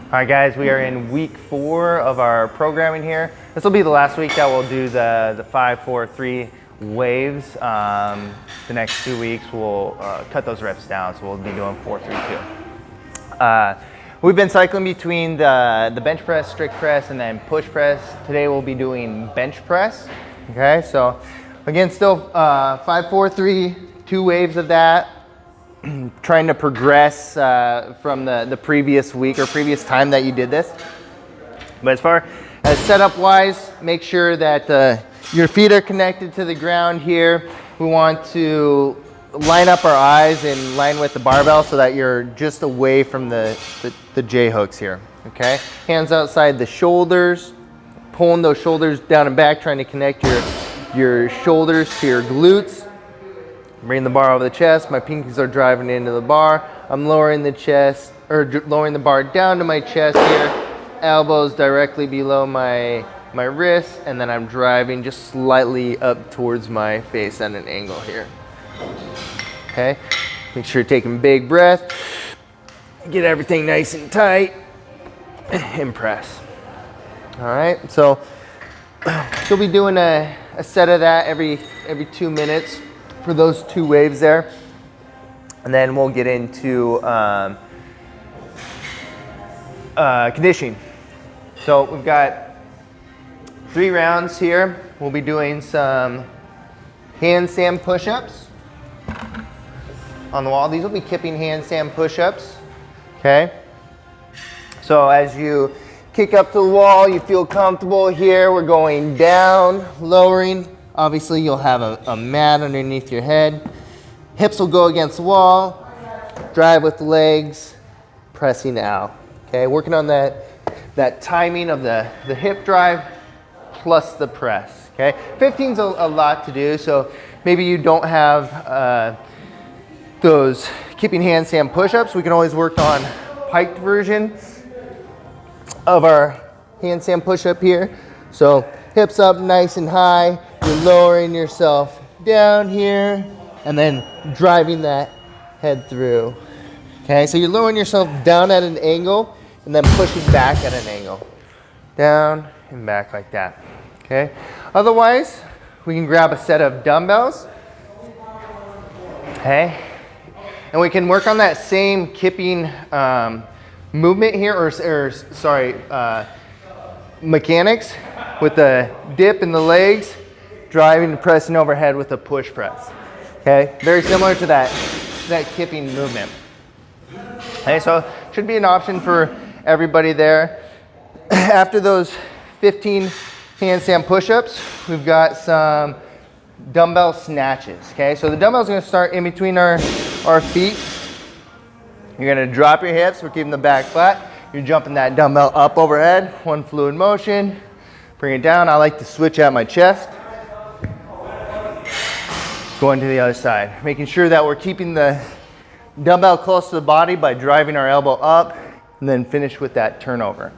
All right, guys, we are in week 4 of our programming here. This will be the last week that we'll do the 5, 4, 3 waves. The next 2 weeks we'll cut those reps down, so we'll be doing 4, 3, 2. We've been cycling between the bench press, strict press, and then push press. Today we'll be doing bench press. Okay, so again, still 5, 4, 3, 2 waves of that. Trying to progress from the previous week or previous time that you did this. But as far as setup wise, make sure that your feet are connected to the ground here. We want to line up our eyes in line with the barbell so that you're just away from the J hooks here. Okay, hands outside the shoulders, pulling those shoulders down and back, trying to connect your shoulders to your glutes. Bring the bar over the chest. My pinkies are driving into the bar. I'm lowering the chest, or lowering the bar down to my chest here. Elbows directly below my wrists, and then I'm driving just slightly up towards my face at an angle here. Okay, make sure you're taking a big breath. Get everything nice and tight, and press. All right, so you'll be doing a set of that every 2 minutes. For those 2 waves there, and then we'll get into conditioning. So we've got 3 rounds here. We'll be doing some handstand push-ups on the wall. These will be kipping handstand push-ups. Okay. So as you kick up to the wall, you feel comfortable here. We're going down, lowering. Obviously, you'll have a mat underneath your head. Hips will go against the wall. Drive with the legs, pressing out. Okay, working on that timing of the hip drive plus the press. Okay, 15's a lot to do, so maybe you don't have those keeping handstand push-ups. We can always work on piked version of our handstand push-up here. So hips up nice and high. You're lowering yourself down here and then driving that head through. Okay, so you're lowering yourself down at an angle and then pushing back at an angle. Down and back like that. Okay, otherwise, we can grab a set of dumbbells. Okay, and we can work on that same kipping movement here, mechanics with the dip in the legs. Driving and pressing overhead with a push press. Okay, very similar to that kipping movement. Okay, so should be an option for everybody there. After those 15 handstand push-ups, we've got some dumbbell snatches. Okay, so the dumbbell's going to start in between our feet. You're going to drop your hips. We're keeping the back flat. You're jumping that dumbbell up overhead. One fluid motion. Bring it down. I like to switch at my chest. Going to the other side, making sure that we're keeping the dumbbell close to the body by driving our elbow up, and then finish with that turnover.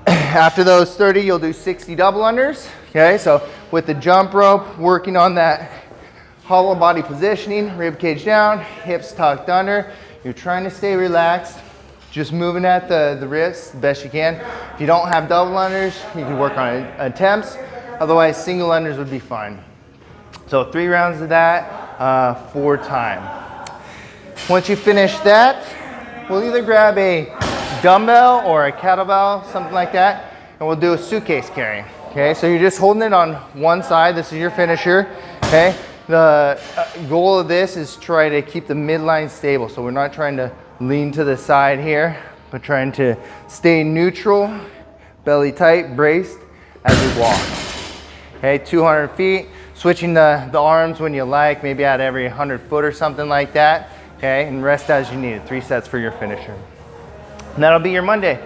After those 30, you'll do 60 double unders. Okay, so with the jump rope, working on that hollow body positioning, rib cage down, hips tucked under. You're trying to stay relaxed, just moving at the wrists the best you can. If you don't have double unders, you can work on attempts. Otherwise, single unders would be fine. So 3 rounds of that, 4 times. Once you finish that, we'll either grab a dumbbell or a kettlebell, something like that, and we'll do a suitcase carry. Okay, so you're just holding it on one side. This is your finisher. Okay, the goal of this is try to keep the midline stable. So we're not trying to lean to the side here, but trying to stay neutral, belly tight, braced as we walk. Okay, 200 feet. Switching the arms when you like, maybe at every 100 foot or something like that. Okay, and rest as you need. 3 sets for your finisher. And that'll be your Monday.